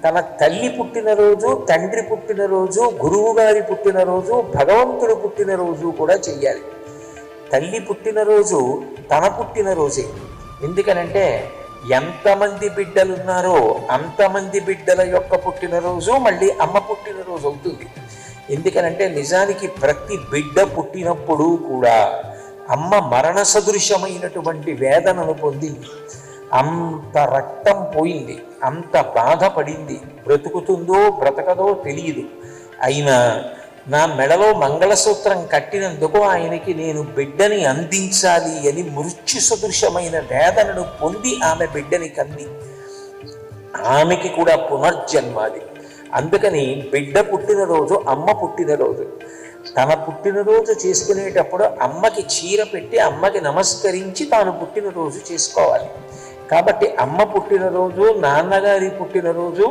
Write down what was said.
తన తల్లి పుట్టినరోజు, తండ్రి పుట్టినరోజు, గురువు గారి పుట్టినరోజు, భగవంతుడు పుట్టినరోజు కూడా చెయ్యాలి. తల్లి పుట్టినరోజు తన పుట్టినరోజే. ఎందుకనంటే ఎంతమంది బిడ్డలున్నారో అంతమంది బిడ్డల యొక్క పుట్టినరోజు మళ్ళీ అమ్మ పుట్టినరోజు అవుతుంది. ఎందుకనంటే నిజానికి ప్రతి బిడ్డ పుట్టినప్పుడు కూడా అమ్మ మరణ సదృశమైనటువంటి వేదనను పొందింది. అంత రక్తం పోయింది, అంత బాధపడింది. బ్రతుకుతుందో బ్రతకదో తెలియదు. అయినా నా మెడలో మంగళసూత్రం కట్టినందుకు ఆయనకి నేను బిడ్డని అందించాలి అని మృత్యు సదృశమైన వేదనను పొంది ఆమె బిడ్డని కంది. ఆమెకి కూడా పునర్జన్మాది. అందుకని బిడ్డ పుట్టినరోజు అమ్మ పుట్టినరోజు. తన పుట్టినరోజు చేసుకునేటప్పుడు అమ్మకి చీర పెట్టి అమ్మకి నమస్కరించి తాను పుట్టినరోజు చేసుకోవాలి. కాబట్టి అమ్మ పుట్టినరోజు, నాన్నగారి పుట్టినరోజు